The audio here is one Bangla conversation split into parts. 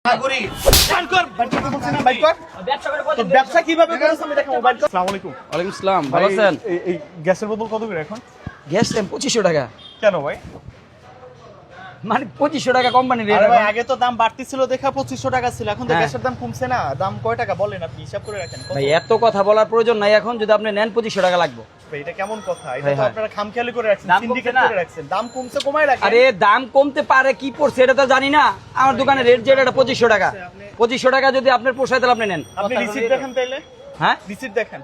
নাগরিক বান কর বলছিস না, বাইক কর। তোর ব্যবসা কিভাবে করেছ আমি দেখো, মোবাইল কর। আসসালামু আলাইকুম। ওয়ালাইকুম আসসালাম, ভালো আছেন? এই গ্যাসের বোতল কত করে এখন? গ্যাস টাইম 2500 টাকা। কেন ভাই? মানে 2500 টাকা কোম্পানি রেট। আরে ভাই আগে তো দাম বাড়তি ছিল দেখা 2500 টাকা ছিল, এখন তো হ্যাঁ। গ্যাসের দাম কমছে না। দাম কয় টাকা বলেন আপনি হিসাব করে রাখেন। কত? ভাই এত কথা বলার প্রয়োজন নাই, এখন যদি আপনি নেন 2500 টাকা লাগবে। ভাই এটা কেমন কথা? এটা হ্যাঁ, তো হ্যাঁ। আপনারা খামখেয়ালি করে রাখছেন, দাম সিন্ডিকেট কমছে না? করে রাখছেন। দাম কমছে কমায় রাখেন। আরে দাম কমতে পারে, কি পড়ছে এটা তো জানি না। আমার দোকানে রেট যেটা 2500 টাকা। 2500 টাকা যদি আপনার পোষায় তাহলে আপনি নেন। আপনি রিসিট দেখেন তাইলে, হ্যাঁ, রিসিট দেখেন।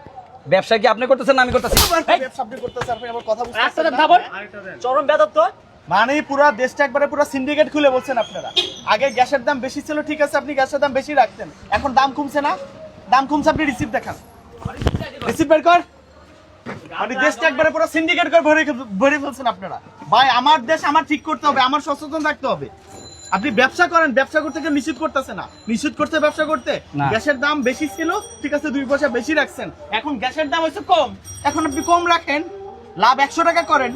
ব্যবসা কি আপনি করতেছেন না আমি করতেছি? ব্যবসা আপনি করতেছেন, আপনি আমার কথা বুঝতে রাস্তাটা পারছেন ধাবন না? চরম বেদব তো। মানে পুরো দেশটা একবারে পুরো সিন্ডিকেট খুলে বলছেন আপনারা। আগে গ্যাসের দাম বেশি ছিল, ঠিক আছে, আপনি গ্যাসের দাম বেশি রাখতেন, এখন দাম কমছে না? দাম কমছে, আপনি রিসিপ্ট দেখান। রিসিপ্ট বের কর। মানে দেশটা একবারে পুরো সিন্ডিকেট করে ভরে ফেলছেন আপনারা। ভাই আমার দেশ আমার ঠিক করতে হবে, আমার সচেতন থাকতে হবে। আপনি ব্যবসা করেন, ব্যবসা করতে গিয়ে নিষিদ্ধ করতেছে না, নিষিদ্ধ করতে ব্যবসা করতে। না। গ্যাসের দাম বেশি ছিল, ঠিক আছে, 2 পয়সা বেশি রাখছেন, এখন গ্যাসের দাম হচ্ছে কম, এখন আপনি কম রাখেন, লাভ 100 টাকা করেন।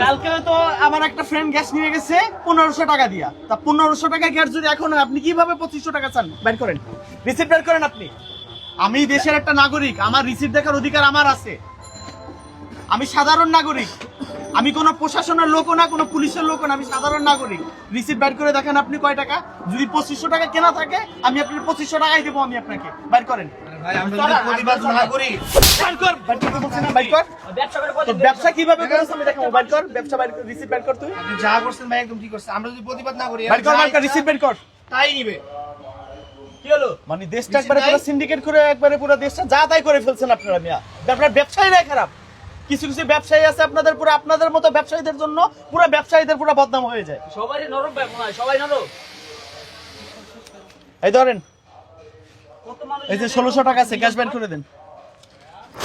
কালকে তো আমার একটা ফ্রেন্ড গ্যাস নিয়ে গেছে 1500 টাকা দিয়া। তা 1500 টাকা গ্যাস যদি এখন হয়, আপনি কিভাবে 2500 টাকা চান? বের করেন, রিসিপ্ট বের করেন আপনি। আমি দেশের একটা নাগরিক, আমার রিসিপ্ট দেখার অধিকার আমার আছে। আমি সাধারণ নাগরিক, আমি কোনো প্রশাসনের লোকও না, কোনো পুলিশের লোকও না, আমি সাধারণ নাগরিক। রিসিপ্ট বের করে দেখেন আপনি কয় টাকা। যদি 2500 টাকা কেনা থাকে, আমি আপনার 2500 টাকাই দেবো আমি আপনাকে। বের করেন। ব্যবসা কিভাবে করেছ আমি দেখো, মোবাইল কর। ব্যবসা বাইর কর, রিসিপ্ট বের কর। তুই আপনি যা করছেন ভাই একদম ঠিক করছেন। আমরা যদি প্রতিবাদ না করি বের কর, বের কর, রিসিপ্ট বের কর। তাই নিবে। কি হলো? মানে দেশটা একবারে পুরো সিন্ডিকেট করে একবারে পুরো দেশটা যা তাই করে ফেলছেন আপনারা। মিয়া আপনার ব্যবসায়ীরাই খারাপ। কিছু কিছু ব্যবসায়ী আছে আপনাদের পুরো, আপনাদের মতো ব্যবসায়ীদের জন্য পুরো ব্যবসায়ীদের পুরো বদনাম হয়ে যায়। সবারই নরম মনে হয়, সবাই নরম। এই ধরেন, এই যে 1600 টাকা আছে, ক্যাশ বের করে দেন।